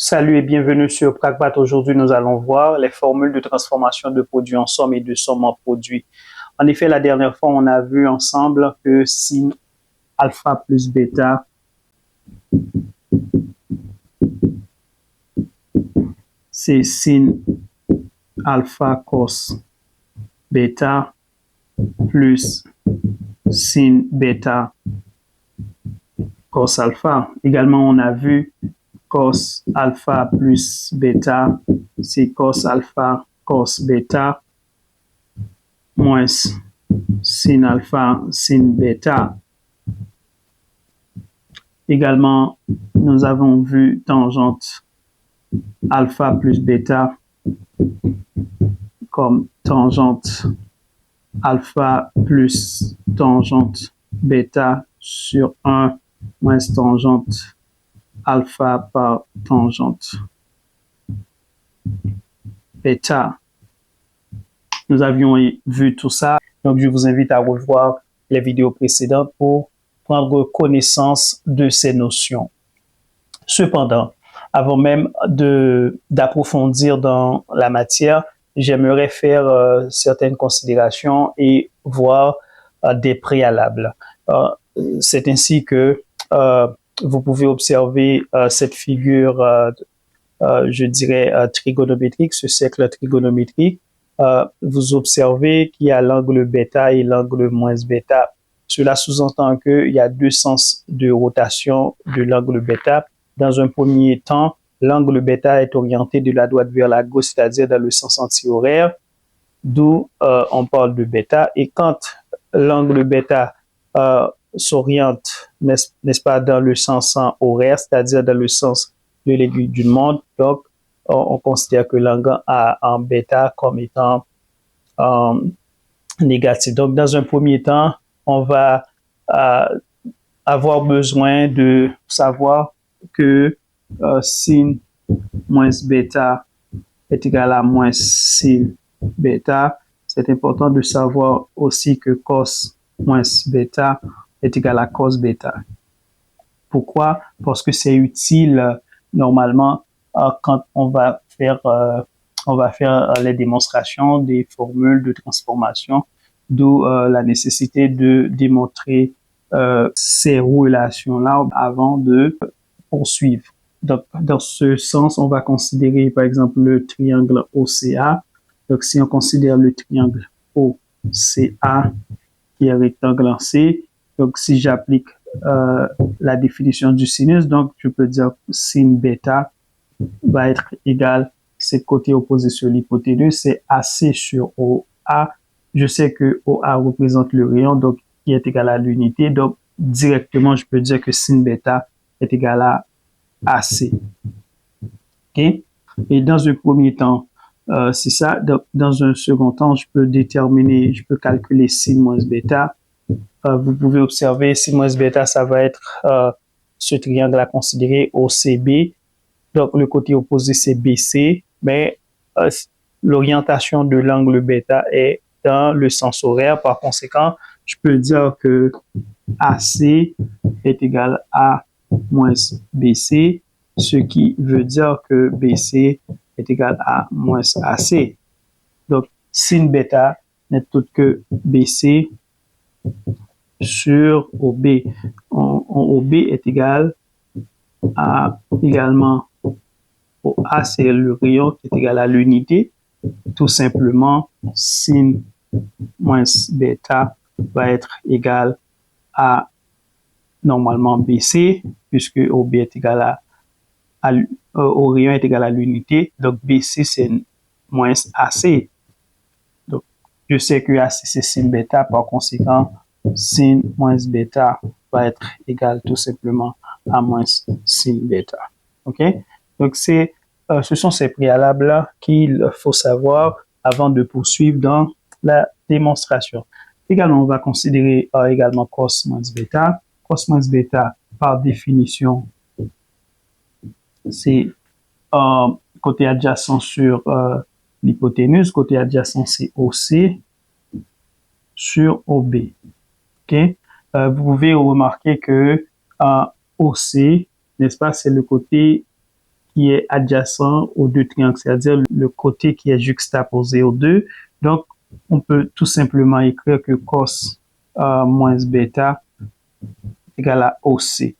Salut et bienvenue sur Pragmat. Aujourd'hui, nous allons voir les formules de transformation de produits en somme et de somme en produits. En effet, la dernière fois, on a vu ensemble que sin alpha plus bêta c'est sin alpha cos bêta plus sin bêta cos alpha. Également, on a vu cos alpha plus bêta, c'est cos alpha cos bêta moins sin alpha sin bêta. Également, nous avons vu tangente alpha plus bêta comme tangente alpha plus tangente bêta sur 1 moins tangente alpha par tangente bêta. Nous avions vu tout ça, donc je vous invite à revoir les vidéos précédentes pour prendre connaissance de ces notions. Cependant, avant même d'approfondir dans la matière, j'aimerais faire certaines considérations et voir des préalables. C'est ainsi que vous pouvez observer cette figure, je dirais, trigonométrique, ce cercle trigonométrique. Vous observez qu'il y a l'angle bêta et l'angle moins bêta. Cela sous-entend qu'il y a deux sens de rotation de l'angle bêta. Dans un premier temps, l'angle bêta est orienté de la droite vers la gauche, c'est-à-dire dans le sens anti-horaire, d'où on parle de bêta. Et quand l'angle bêta s'oriente, n'est-ce pas, dans le sens horaire, c'est-à-dire dans le sens de l'aiguille d'une montre, donc on considère que l'angle en bêta comme étant négatif. Donc, dans un premier temps, on va avoir besoin de savoir que sin moins bêta est égal à moins sin bêta. C'est important de savoir aussi que cos moins bêta est égal à cos bêta. Pourquoi? Parce que c'est utile normalement quand on va faire les démonstrations des formules de transformation, d'où la nécessité de démontrer ces relations-là avant de poursuivre. Donc, dans ce sens, on va considérer par exemple le triangle OCA. Donc, si on considère le triangle OCA qui est rectangle en C, donc si j'applique la définition du sinus, donc je peux dire sin bêta va être égal, c'est côté opposé sur l'hypoténuse, c'est AC sur OA. Je sais que OA représente le rayon, donc qui est égal à l'unité. Donc, directement, je peux dire que sin bêta est égal à AC. OK? Et dans un premier temps, c'est ça. Donc, dans un second temps, je peux calculer sin moins bêta. Vous pouvez observer, sin moins bêta, ça va être ce triangle à considérer OCB. Donc, le côté opposé, c'est BC, mais l'orientation de l'angle bêta est dans le sens horaire. Par conséquent, je peux dire que AC est égal à moins BC, ce qui veut dire que BC est égal à moins AC. Donc, sin bêta n'est autre que BC sur OB. OB est égal à également A, c'est le rayon qui est égal à l'unité. Tout simplement, sin moins bêta va être égal à normalement BC, puisque OB est égal au rayon est égal à l'unité. Donc, BC, c'est moins AC. Donc, je sais que AC, c'est sin bêta. Par conséquent, sin moins bêta va être égal tout simplement à moins sin bêta. OK? Donc, ce sont ces préalables-là qu'il faut savoir avant de poursuivre dans la démonstration. Également, on va considérer également cos moins bêta. Cos moins bêta, par définition, c'est côté adjacent sur l'hypoténuse. Côté adjacent, c'est OC sur OB. OK? Vous pouvez remarquer que OC, n'est-ce pas, c'est le côté qui est adjacent aux deux triangles, c'est-à-dire le côté qui est juxtaposé aux deux. Donc, on peut tout simplement écrire que cos moins bêta égale à OC.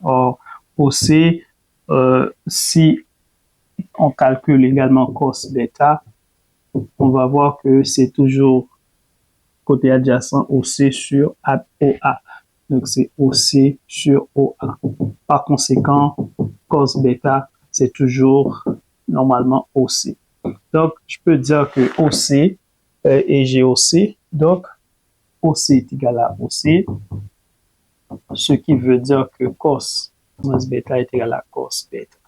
Or, OC, si on calcule également cos bêta, on va voir que c'est toujours côté adjacent OC sur OA. Donc, c'est OC sur OA. Par conséquent, cos bêta, c'est toujours normalement OC. Donc, je peux dire que OC est GOC. Donc, OC est égal à OC, ce qui veut dire que cos moins bêta est égal à cos bêta.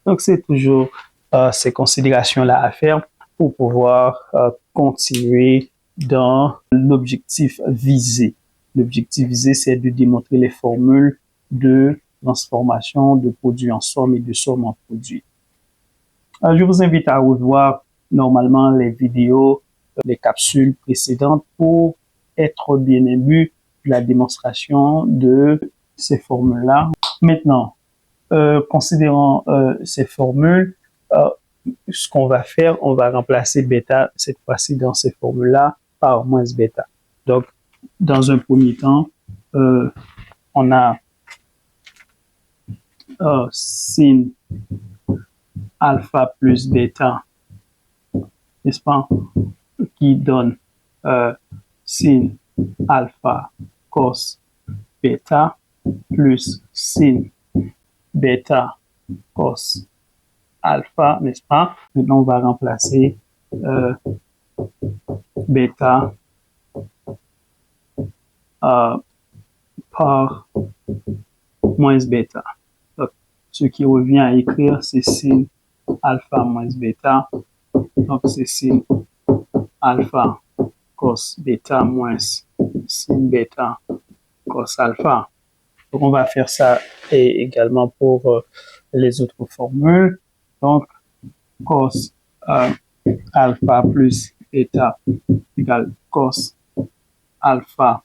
Donc, c'est toujours ces considérations-là à faire pour pouvoir continuer dans l'objectif visé. L'objectif visé, c'est de démontrer les formules de transformation de produits en somme et de somme en produits. Je vous invite à revoir normalement les vidéos, les capsules précédentes pour être bien imbu de la démonstration de ces formules-là. Maintenant, considérant ces formules, ce qu'on va faire, on va remplacer bêta cette fois-ci dans ces formules-là par moins bêta. Donc, dans un premier temps, on a sin alpha plus bêta, n'est-ce pas, qui donne sin alpha cos bêta plus sin bêta cos alpha, n'est-ce pas? Maintenant, on va remplacer bêta par moins bêta. Donc, ce qui revient à écrire, c'est sin alpha moins bêta. Donc, c'est sin alpha cos bêta moins sin bêta cos alpha. Donc, on va faire ça également pour les autres formules. Donc, cos alpha plus bêta égale cos alpha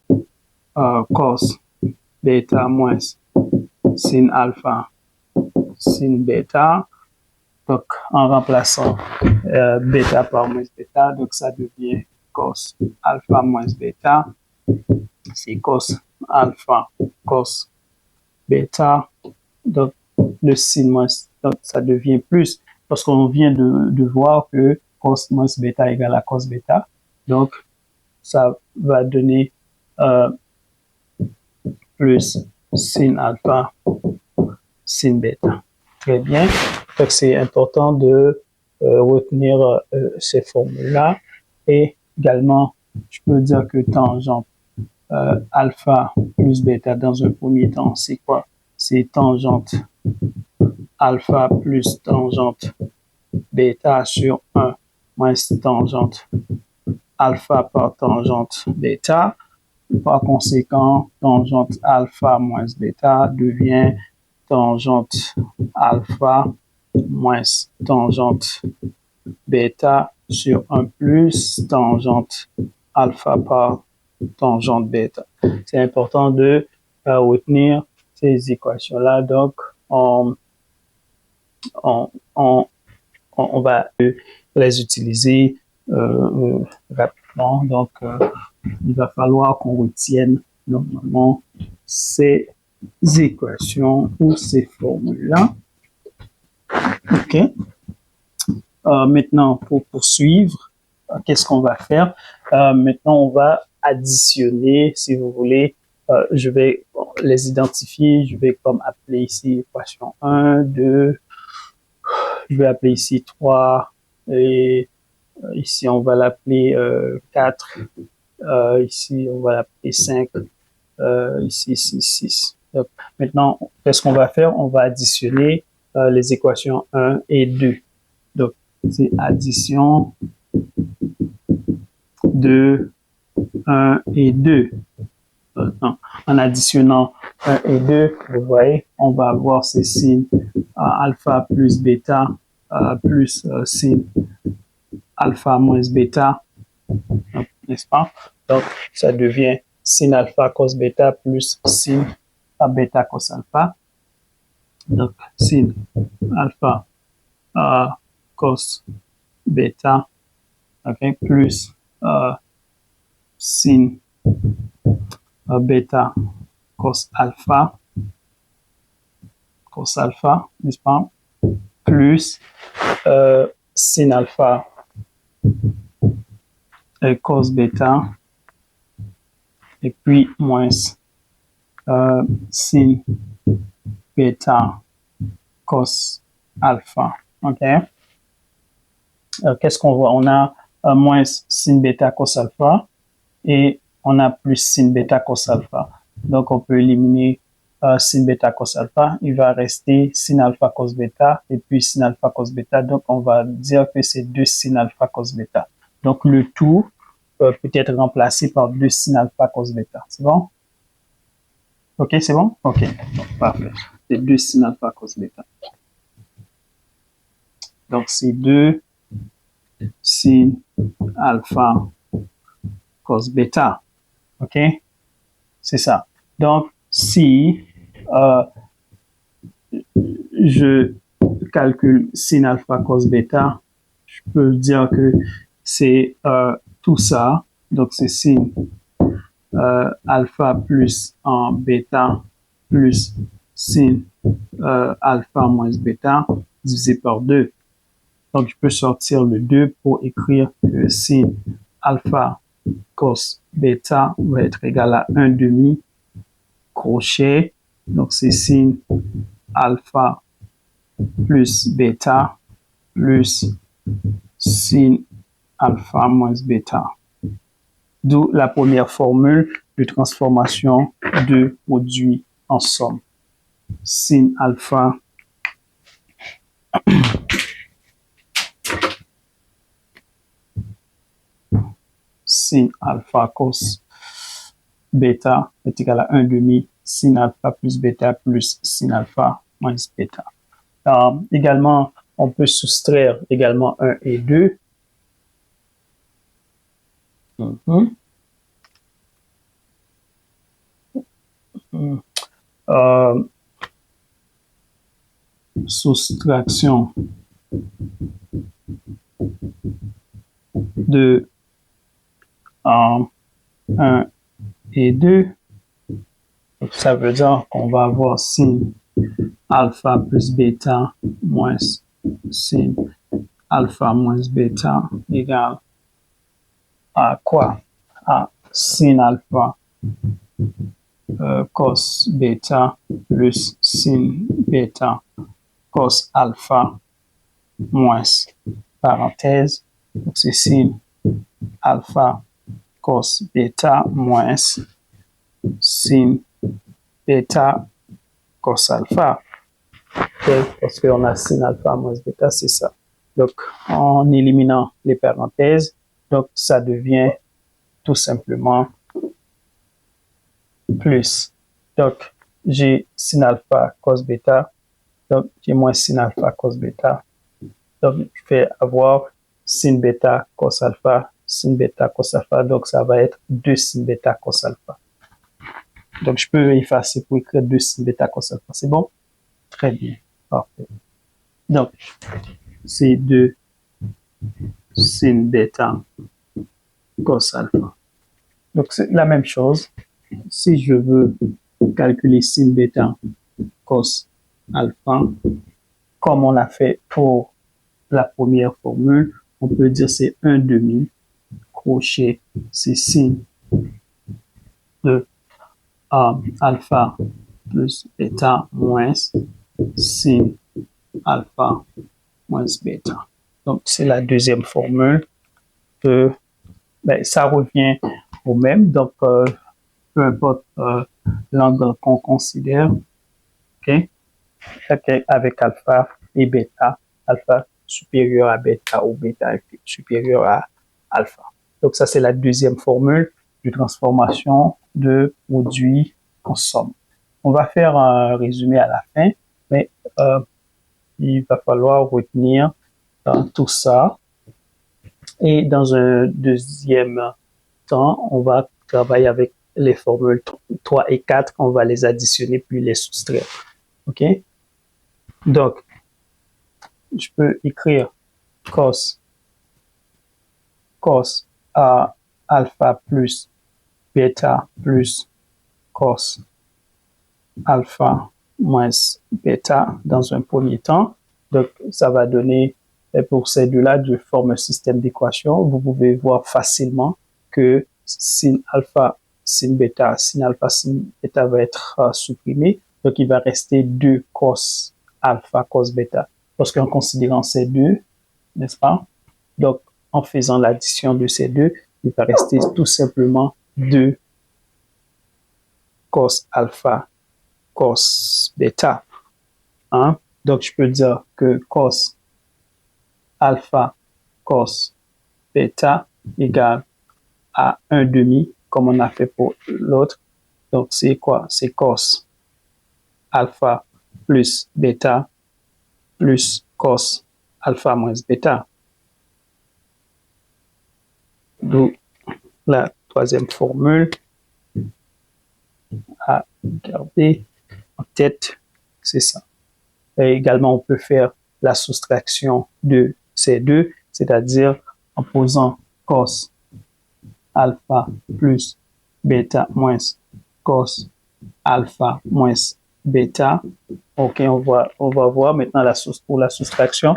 cos bêta moins sin alpha sin bêta. Donc, en remplaçant bêta par moins bêta, donc ça devient cos alpha moins bêta. C'est cos alpha cos bêta. Donc, le sin moins, donc ça devient plus, parce qu'on vient de voir que cos moins bêta égale à cos bêta. Donc, ça va donner plus sin alpha sin bêta. Très bien. Donc, c'est important de retenir ces formules-là. Et également, je peux dire que tangente alpha plus bêta dans un premier temps, c'est quoi? C'est tangente alpha plus tangente bêta sur 1 moins tangente alpha par tangente bêta. Par conséquent, tangente alpha moins bêta devient tangente alpha moins tangente bêta sur 1 plus tangente alpha par tangente bêta. C'est important de retenir ces équations-là. Donc, on va les utiliser rapidement. Donc, il va falloir qu'on retienne normalement ces équations ou ces formules-là. OK. Maintenant, pour poursuivre, qu'est-ce qu'on va faire? Maintenant, on va additionner, si vous voulez. Je vais les identifier. Je vais comme appeler ici équation 1, 2. Je vais appeler ici 3. Et ici, on va l'appeler 4. Ici, on va l'appeler 5. Ici, 6. Donc, maintenant, qu'est-ce qu'on va faire? On va additionner les équations 1 et 2. Donc, c'est addition de 1 et 2. En additionnant 1 et 2, vous voyez, on va avoir ces signes alpha plus bêta plus sin alpha moins bêta, n'est-ce pas? Donc, ça devient sin alpha cos bêta plus sin bêta cos alpha. Donc, sin alpha cos bêta, ok, plus sin bêta cos alpha, n'est-ce pas, plus sin alpha cos bêta, et puis moins sin bêta cos alpha. OK? Qu'est-ce qu'on voit? On a moins sin bêta cos alpha et on a plus sin bêta cos alpha. Donc, on peut éliminer sin bêta cos alpha. Il va rester sin alpha cos bêta et puis sin alpha cos bêta. Donc, on va dire que c'est 2 sin alpha cos bêta. Donc, le tout peut être remplacé par 2 sin alpha cos bêta. C'est bon? OK, c'est bon? OK, donc, parfait. C'est 2 sin alpha cos bêta. Donc, c'est 2 sin alpha cos bêta. OK? C'est ça. Donc, si je calcule sin alpha cos bêta, je peux dire que c'est tout ça. Donc, c'est sin alpha plus en bêta plus sin alpha moins bêta divisé par 2. Donc, je peux sortir le 2 pour écrire que sin alpha cos bêta va être égal à 1 demi crochet. Donc, c'est sin alpha plus bêta plus sin alpha moins bêta. D'où la première formule de transformation de produits en somme. Sin alpha sin alpha cos bêta est égal à 1 demi sin alpha plus bêta plus sin alpha moins bêta. Également, on peut soustraire également 1 et 2. Soustraction de 1 et 2. Ça veut dire qu'on va avoir sin alpha plus bêta moins sin alpha moins bêta égale à quoi? À sin alpha cos bêta plus sin bêta cos alpha moins parenthèse. Donc, c'est sin alpha cos bêta moins sin bêta cos alpha. Parce qu'on a sin alpha moins bêta, c'est ça. Donc, en éliminant les parenthèses, donc ça devient tout simplement plus. Donc, j'ai sin alpha cos bêta, donc j'ai moins sin alpha cos bêta. Donc, je vais avoir sin bêta cos alpha, sin bêta cos alpha, donc ça va être 2 sin bêta cos alpha. Donc, je peux effacer pour écrire 2 sin bêta cos alpha. C'est bon? Très bien. Parfait. Donc, c'est 2 sin bêta cos alpha. Donc, c'est la même chose. Si je veux calculer sin bêta cos alpha, comme on l'a fait pour la première formule, on peut dire c'est 1 demi crochet, c'est sin de alpha plus bêta moins sin alpha moins bêta. Donc, c'est la deuxième formule. Ça revient au même. Donc, peu importe l'angle qu'on considère, okay? Avec alpha et bêta, alpha supérieur à bêta ou bêta supérieur à alpha. Donc, ça, c'est la deuxième formule de transformation de produits en somme. On va faire un résumé à la fin, mais il va falloir retenir tout ça. Et dans un deuxième temps, on va travailler avec les formules 3 et 4, on va les additionner puis les soustraire. OK? Donc, je peux écrire cos alpha plus bêta plus cos alpha moins bêta dans un premier temps. Donc, ça va donner, pour ces deux-là, je forme un système d'équation. Vous pouvez voir facilement que sin alpha, sin bêta, sin alpha, sin bêta va être supprimé. Donc, il va rester 2 cos alpha, cos bêta. Parce qu'en considérant ces deux, n'est-ce pas? Donc, en faisant l'addition de ces deux, il va rester tout simplement 2 cos alpha, cos bêta. Hein? Donc, je peux dire que cos alpha, cos bêta égale à 1 demi, comme on a fait pour l'autre. Donc, c'est quoi? C'est cos alpha plus bêta plus cos alpha moins bêta. D'où la troisième formule à garder en tête, c'est ça. Et également, on peut faire la soustraction de ces deux, c'est-à-dire en posant cos alpha plus bêta moins cos alpha moins bêta. OK, on va voir maintenant pour la soustraction.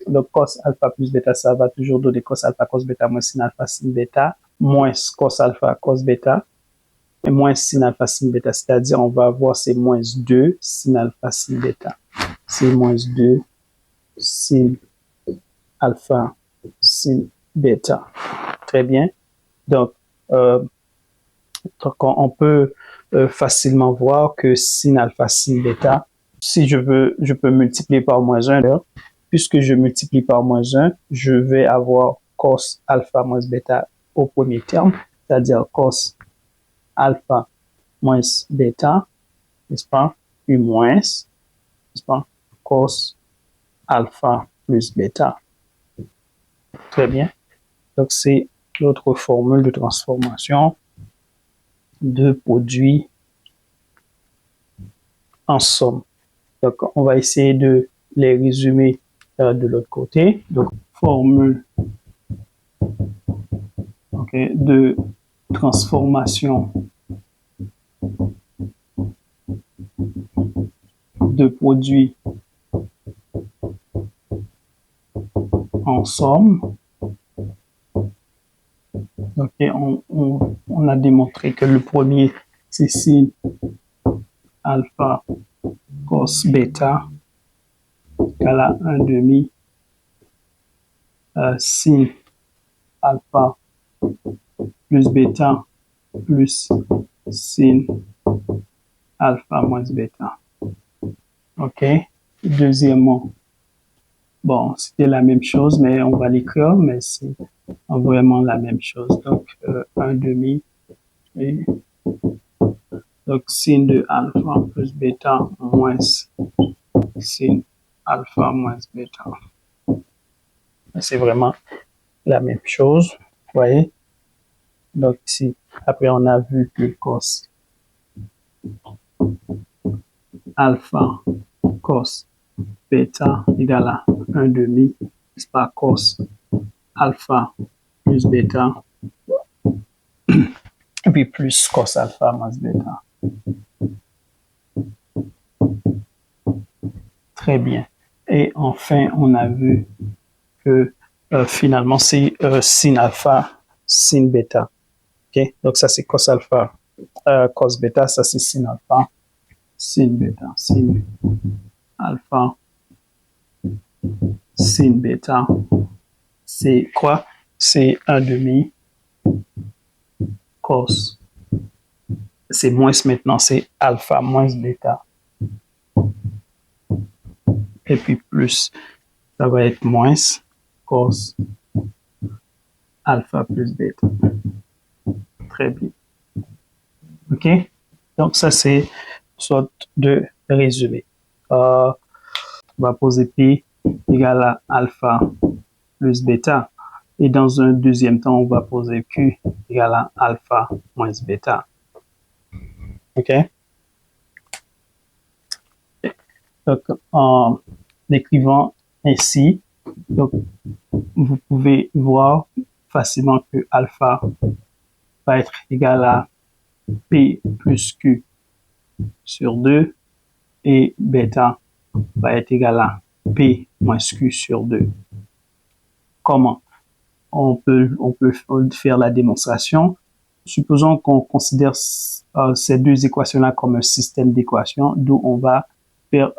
Donc, cos alpha plus bêta, ça va toujours donner cos alpha cos bêta moins sin alpha sin bêta moins cos alpha cos bêta et moins sin alpha sin bêta, c'est-à-dire on va avoir c'est moins 2 sin alpha sin bêta. C'est moins 2 sin alpha sin bêta. Très bien. Donc, on peut facilement voir que sin alpha sin bêta, si je peux multiplier par moins 1. Puisque je multiplie par moins 1, je vais avoir cos alpha moins bêta au premier terme, c'est-à-dire cos alpha moins bêta, n'est-ce pas, puis moins, n'est-ce pas, cos alpha plus bêta. Très bien. Donc, c'est l'autre formule de transformation de produits en somme. Donc, on va essayer de les résumer de l'autre côté. Donc, formule de transformation de produits en somme. Okay, on a démontré que le premier, c'est sin alpha cos bêta égale à 1 demi sin alpha plus bêta plus sin alpha moins bêta. OK. Deuxièmement, bon, c'était la même chose, mais on va l'écrire, mais c'est vraiment la même chose. Donc, 1 demi. Et donc, sin de alpha plus bêta moins sin alpha moins bêta. C'est vraiment la même chose. Vous voyez? Donc, ici, après, on a vu que cos alpha cos bêta égale à 1 demi, c'est pas cos alpha plus bêta, et puis plus cos alpha moins bêta. Très bien. Et enfin, on a vu que finalement, c'est sin alpha, sin bêta. Okay? Donc, ça, c'est cos alpha, cos bêta, ça, c'est sin alpha, sin bêta, sin alpha, sin bêta. C'est quoi? C'est 1 demi cos. C'est moins maintenant, c'est alpha moins bêta. Et puis plus, ça va être moins cos alpha plus bêta. Très bien. OK? Donc, ça, c'est une sorte de résumé. On va poser P égale à alpha plus bêta. Et dans un deuxième temps, on va poser Q égale à alpha moins bêta. OK? Donc, en écrivant ainsi, donc, vous pouvez voir facilement que alpha va être égal à P plus Q sur 2 et bêta va être égal à P moins Q sur 2. Comment on peut faire la démonstration? Supposons qu'on considère ces deux équations-là comme un système d'équations, d'où on va faire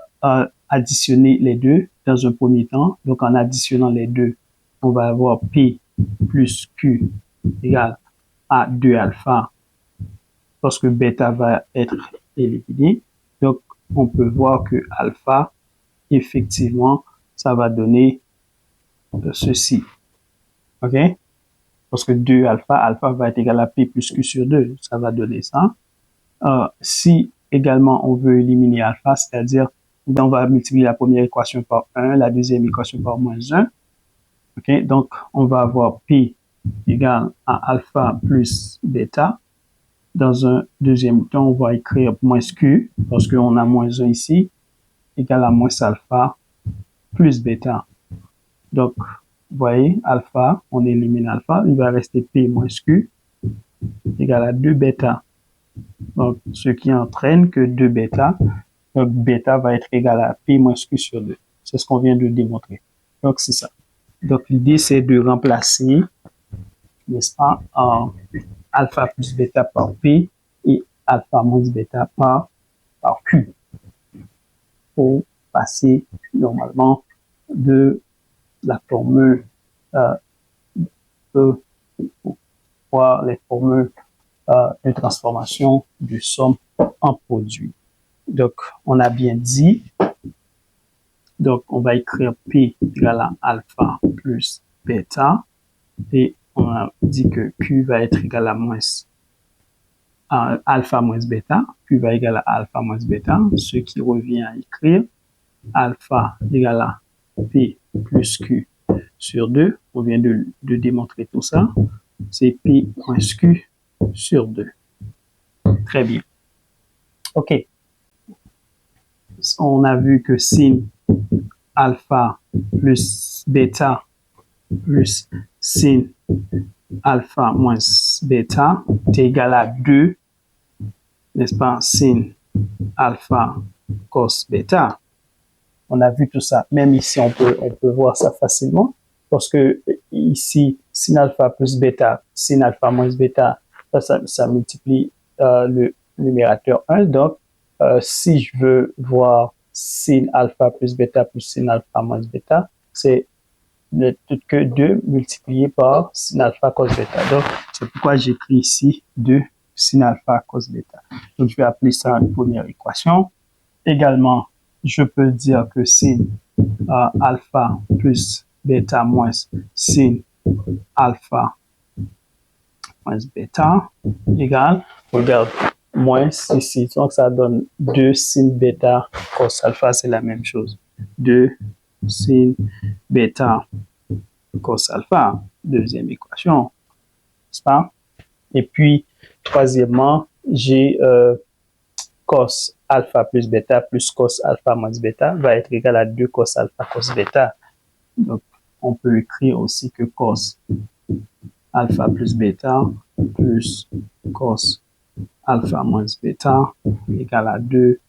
additionner les deux dans un premier temps. Donc, en additionnant les deux, on va avoir P plus Q égale à 2 alpha, parce que bêta va être éliminé. Donc, on peut voir que alpha, effectivement, ça va donner ceci. OK? Parce que 2 alpha, alpha va être égal à P plus Q sur 2. Ça va donner ça. Si également on veut éliminer alpha, c'est-à-dire on va multiplier la première équation par 1, la deuxième équation par moins 1. OK? Donc, on va avoir P égale à alpha plus bêta. Dans un deuxième temps, on va écrire moins Q, parce qu'on a moins 1 ici, égal à moins alpha plus bêta. Donc, vous voyez, alpha, on élimine alpha, il va rester P moins Q égal à 2 bêta. Donc, ce qui entraîne que 2 bêta, donc bêta va être égal à P moins Q sur 2. C'est ce qu'on vient de démontrer. Donc, c'est ça. Donc, l'idée, c'est de remplacer, n'est-ce pas, alpha plus bêta par P et alpha moins bêta par Q pour passer normalement de la formule voir les formules de transformation de somme en produit. Donc, on a bien dit, donc on va écrire P égale à alpha plus bêta, et on a dit que Q va être égal à moins alpha moins bêta, Q va égal à alpha moins bêta, ce qui revient à écrire alpha égale à P plus Q sur 2. On vient de démontrer tout ça. C'est P moins Q sur 2. Très bien. OK. On a vu que sin alpha plus bêta plus sin alpha moins bêta est égal à 2, n'est-ce pas, sin alpha cos bêta. On a vu tout ça. Même ici, on peut voir ça facilement, parce que ici, sin alpha plus bêta, sin alpha moins bêta, ça multiplie le numérateur 1. Donc, si je veux voir sin alpha plus bêta plus sin alpha moins bêta, c'est ne tout que 2 multiplié par sin alpha cos bêta. Donc, c'est pourquoi j'écris ici 2 sin alpha cos bêta. Donc, je vais appeler ça une première équation. Également, je peux dire que sin alpha plus bêta moins sin alpha moins bêta égale, regarde, moins ici, donc ça donne 2 sin bêta cos alpha, c'est la même chose. 2 sin bêta cos alpha, deuxième équation, n'est-ce pas? Et puis, troisièmement, j'ai cos alpha plus bêta plus cos alpha moins bêta va être égal à 2 cos alpha cos bêta. Donc, on peut écrire aussi que cos alpha plus bêta plus cos alpha moins bêta égale à 2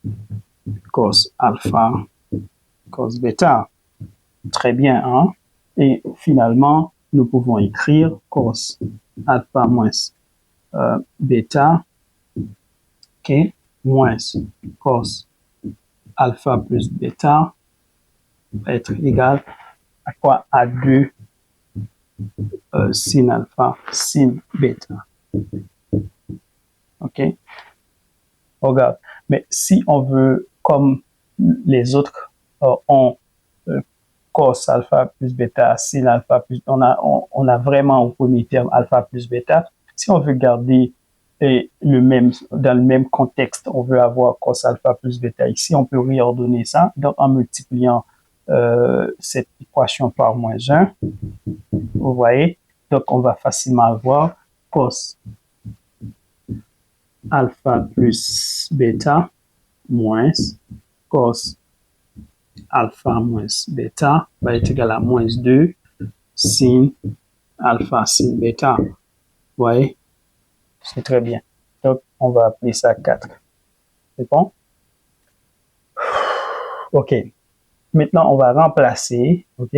cos alpha cos bêta. Très bien, hein? Et finalement, nous pouvons écrire cos alpha moins bêta, okay, moins cos alpha plus bêta va être égal à quoi? À 2 sin alpha sin bêta. OK? Regarde. Mais si on veut, comme les autres ont cos alpha plus bêta, sin alpha plus, on a vraiment au premier terme alpha plus bêta. Si on veut garder dans le même contexte, on veut avoir cos alpha plus bêta ici, on peut réordonner ça, donc en multipliant cette équation par moins 1, vous voyez, donc on va facilement avoir cos alpha plus bêta moins cos alpha moins bêta va être égal à moins 2 sin alpha sin bêta. Vous voyez? C'est très bien. Donc, on va appeler ça 4. C'est bon? OK. Maintenant, on va remplacer. OK?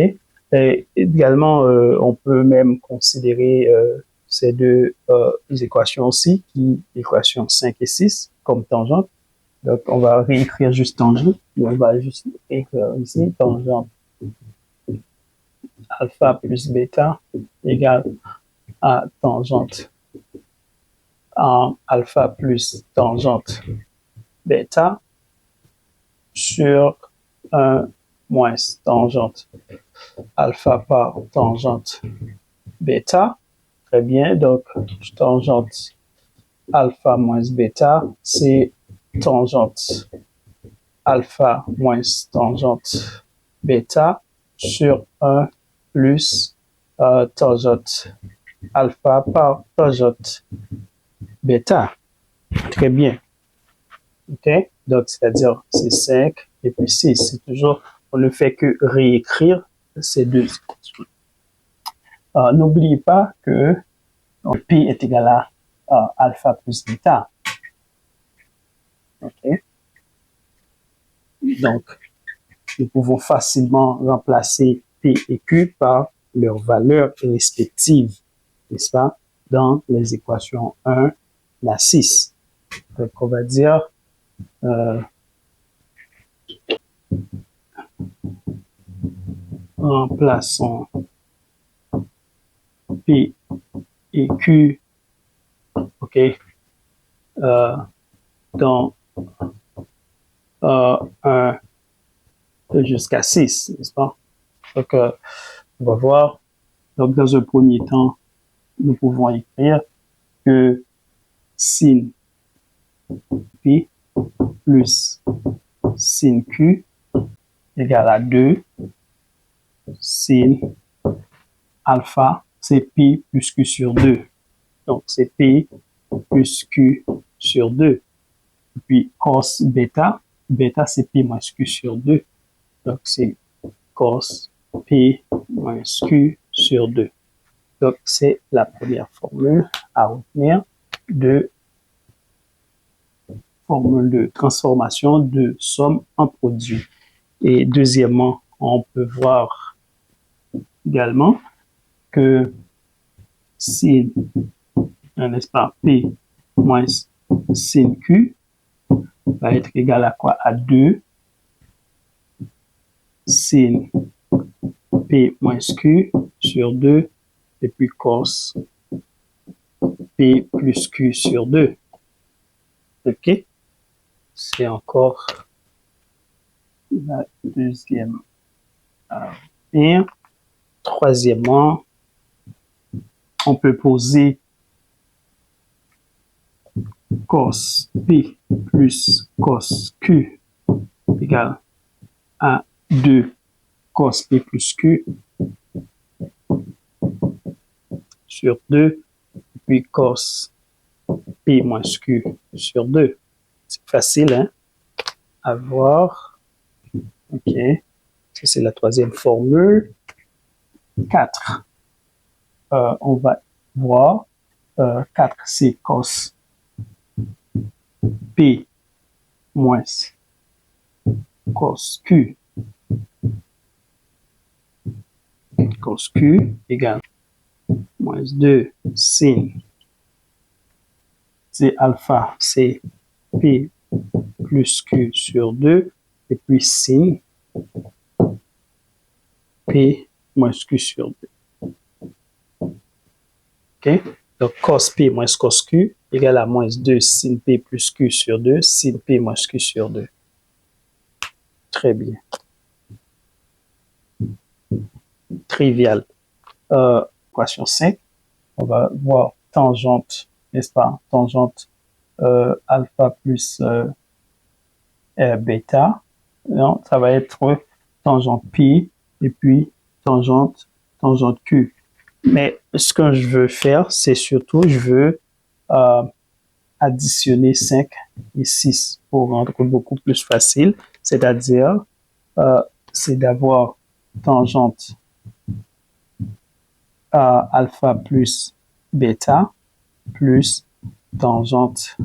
Et également, on peut même considérer ces deux équations aussi, l'équation 5 et 6, comme tangente. Donc, on va réécrire juste tangente. Et on va juste écrire ici tangente alpha plus bêta égale à tangente alpha plus tangente bêta sur 1 moins tangente alpha par tangente bêta. Très bien, donc tangente alpha moins bêta, c'est tangente alpha moins tangente bêta sur 1 plus tangente alpha par tangente bêta. Très bien. OK? Donc, c'est-à-dire, c'est 5 et puis 6. C'est toujours, on ne fait que réécrire ces deux équations. N'oubliez pas que P est égal à alpha plus bêta. OK? Donc, nous pouvons facilement remplacer P et Q par leurs valeurs respectives, n'est-ce pas, dans les équations 1 à 6. Donc, on va dire remplaçons P et Q, OK, dans 1 jusqu'à 6, n'est-ce pas? Donc, on va voir. Donc, dans un premier temps, nous pouvons écrire que sin P plus sin Q égale à 2 sin alpha, c'est P plus Q sur 2. Donc, c'est P plus Q sur 2. Puis, cos bêta, bêta, c'est P moins Q sur 2. Donc, c'est cos P moins Q sur 2. Donc, c'est la première formule à retenir de formule de transformation de somme en produit. Et deuxièmement, on peut voir également que sin, n'est-ce pas, P moins sin Q va être égal à quoi? À 2 sin P moins Q sur 2 et puis cos P plus Q sur 2. OK? C'est encore la deuxième. Et troisièmement, on peut poser cos P plus cos Q égale à 2 cos P plus Q sur 2, puis cos P moins Q sur 2. C'est facile, hein, à voir. OK. Ça, c'est la troisième formule. 4. On va voir. 4, c'est cos P moins cos Q. Cos Q égale moins 2 sin. C'est alpha, c'est P plus Q sur 2. Et puis sin P moins Q sur 2. OK? Donc, cos P moins cos Q égale à moins 2 sin P plus Q sur 2, sin P moins Q sur 2. Très bien. Trivial. Équation 5. On va voir tangente, n'est-ce pas? Tangente alpha plus bêta. Non, ça va être tangente P et puis tangente Q. Mais ce que je veux faire, c'est surtout, je veux additionner 5 et 6 pour rendre beaucoup plus facile. C'est-à-dire, c'est d'avoir tangente alpha plus bêta plus tangente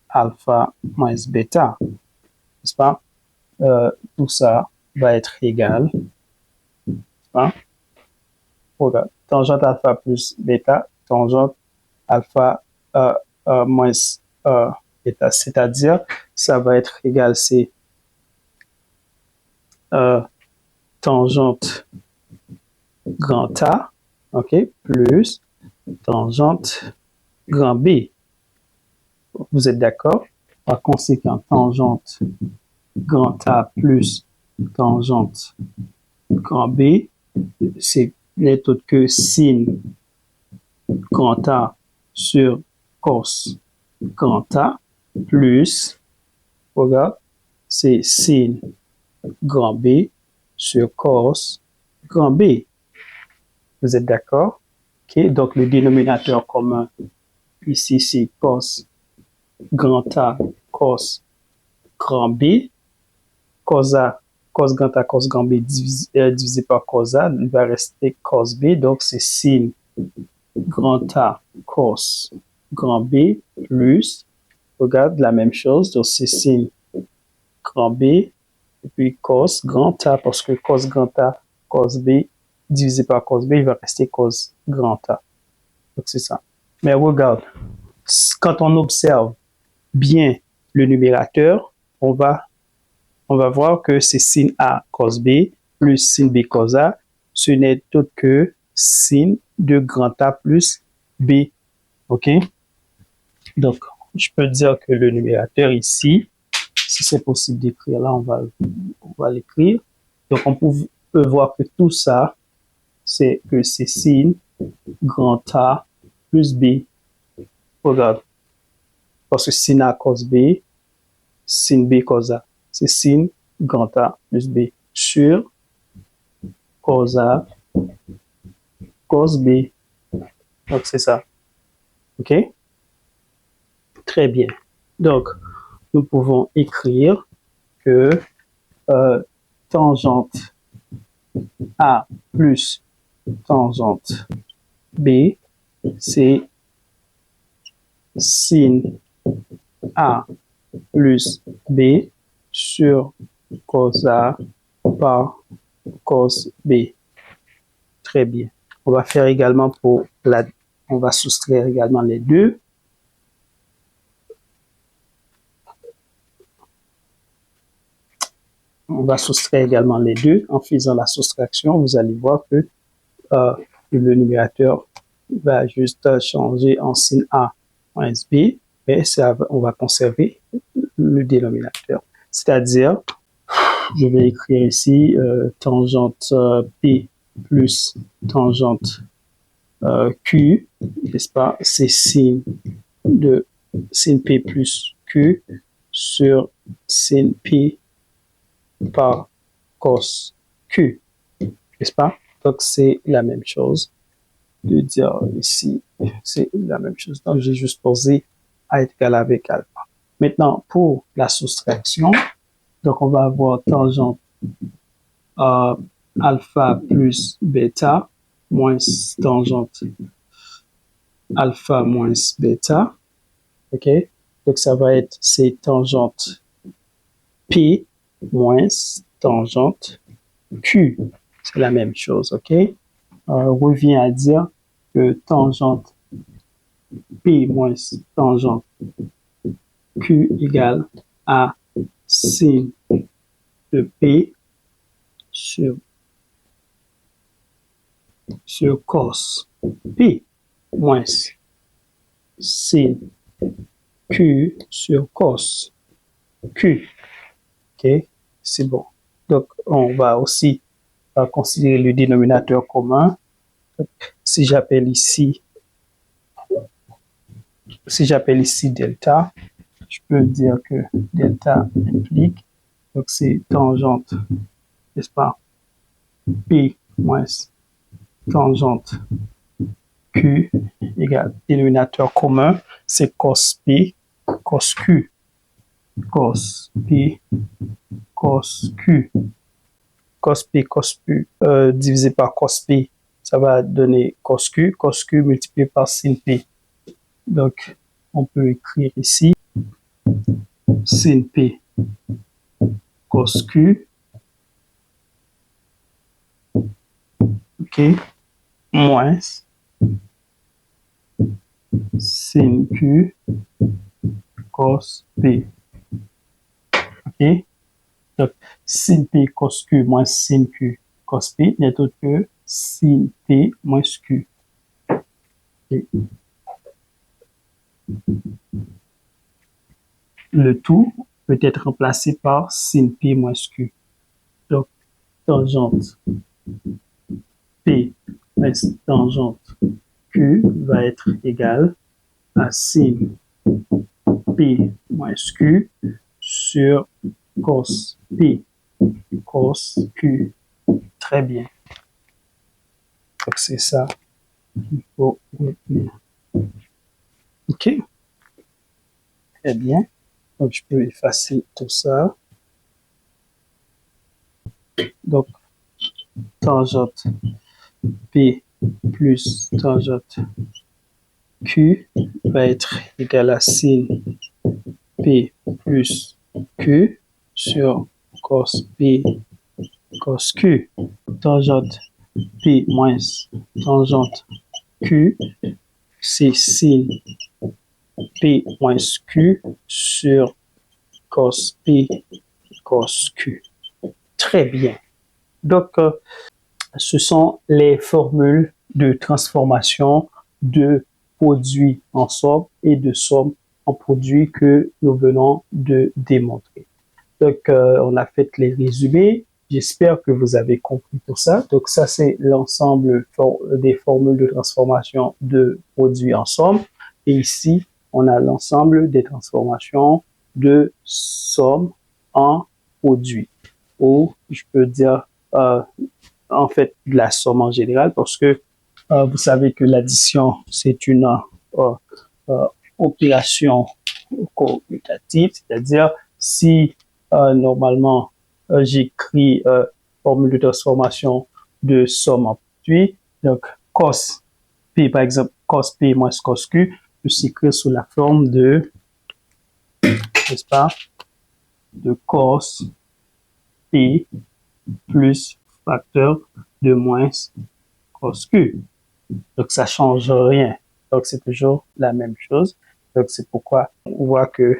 alpha moins bêta, n'est-ce pas? Tout ça va être égal, n'est-ce pas? Regarde, tangente alpha plus bêta, tangente alpha moins bêta, c'est-à-dire ça va être égal, c'est tangente grand A, ok, plus tangente grand B. Vous êtes d'accord? Par conséquent, tangente grand A plus tangente grand B, c'est n'est autre que sin grand A sur cos grand A plus, regarde, c'est sin grand B sur cos grand B. Vous êtes d'accord? Okay. Donc, le dénominateur commun ici, c'est cos grand A, cos grand B. Cos A, cos grand A, cos grand B divisé par cos A, il va rester cos B. Donc, c'est sin grand A, cos grand B plus, regarde, la même chose. Donc, c'est sin grand B et puis cos grand A, parce que cos grand A, cos B divisé par cos B, il va rester cos grand A. Donc, c'est ça. Mais regarde, quand on observe bien le numérateur, on va voir que c'est sin A cos B plus sin B cos A. Ce n'est autre que sin de grand A plus B. OK? Donc, je peux dire que le numérateur ici, si c'est possible d'écrire là, on va l'écrire. Donc, on peut voir que tout ça, c'est sin grand A plus B. Regarde. Parce que sin A cos B, sin B cos A. C'est sin grand A plus B sur cos A cos B. Donc, c'est ça. OK? Très bien. Donc, nous pouvons écrire que tangente A plus tangente B, c'est sin A plus B sur cos A par cos B. Très bien. On va faire également on va soustraire également les deux. On va soustraire également les deux. En faisant la soustraction, vous allez voir que le numérateur va juste changer en sin A moins B, mais on va conserver le dénominateur. C'est-à-dire, je vais écrire ici tangente P plus tangente Q, n'est-ce pas? C'est sin P plus Q sur sin P par cos Q, n'est-ce pas? Donc, c'est la même chose de dire ici, c'est la même chose. Donc, j'ai juste posé A est égal avec alpha. Maintenant, pour la soustraction, donc on va avoir tangente alpha plus bêta moins tangente alpha moins bêta. OK? Donc, ça va être, c'est tangente P moins tangente Q. C'est la même chose, OK? On revient à dire que tangente P moins tangente Q égale à sin de P sur cos P moins sin Q sur cos Q. OK? C'est bon. Donc, on va aussi considérer le dénominateur commun. Si j'appelle ici delta, je peux dire que delta implique, donc c'est tangente, n'est-ce pas, P moins tangente Q égale dénominateur commun, c'est cos P, cos Q, cos P, cos Q. cos P, divisé par cos P, ça va donner cos Q multiplié par sin P. Donc, on peut écrire ici sin P cos Q, ok, moins sin Q cos P, ok. Donc, sin P cos Q moins sin Q cos P n'est autre que sin P moins Q. Okay. Le tout peut être remplacé par sin P moins Q. Donc, tangente P moins tangente Q va être égale à sin P moins Q sur cos P cos Q. Très bien. Donc, c'est ça qu'il faut retenir. OK. Très bien. Donc, je peux effacer tout ça. Donc, tangente P plus tangente Q va être égal à sin P plus Q sur cos P cos Q. Tangente P moins tangente Q, c'est sin P moins Q sur cos P cos Q. Très bien. Donc, ce sont les formules de transformation de produits en somme et de somme en produits que nous venons de démontrer. Donc, on a fait les résumés. J'espère que vous avez compris tout ça. Donc, ça, c'est l'ensemble des formules de transformation de produits en somme. Et ici, on a l'ensemble des transformations de somme en produits. Ou, je peux dire, en fait, de la somme en général, parce que vous savez que l'addition, c'est une opération commutative, c'est-à-dire si normalement j'écris formule de transformation de somme en produit, donc cos P, par exemple, cos P moins cos Q, peut s'écrire sous la forme de, n'est-ce pas, de cos P plus facteur de moins cos Q. Donc, ça change rien. Donc, c'est toujours la même chose. Donc, c'est pourquoi on voit que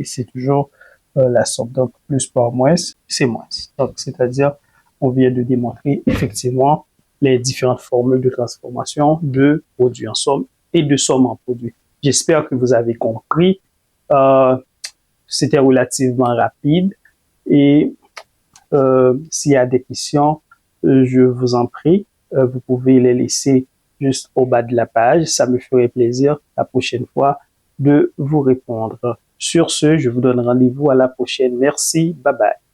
c'est toujours la somme. Donc, plus par moins, c'est moins. Donc, c'est-à-dire, on vient de démontrer effectivement les différentes formules de transformation de produit en somme et de somme en produit. J'espère que vous avez compris. C'était relativement rapide et s'il y a des questions, je vous en prie, vous pouvez les laisser juste au bas de la page. Ça me ferait plaisir la prochaine fois de vous répondre. Sur ce, je vous donne rendez-vous à la prochaine. Merci. Bye bye.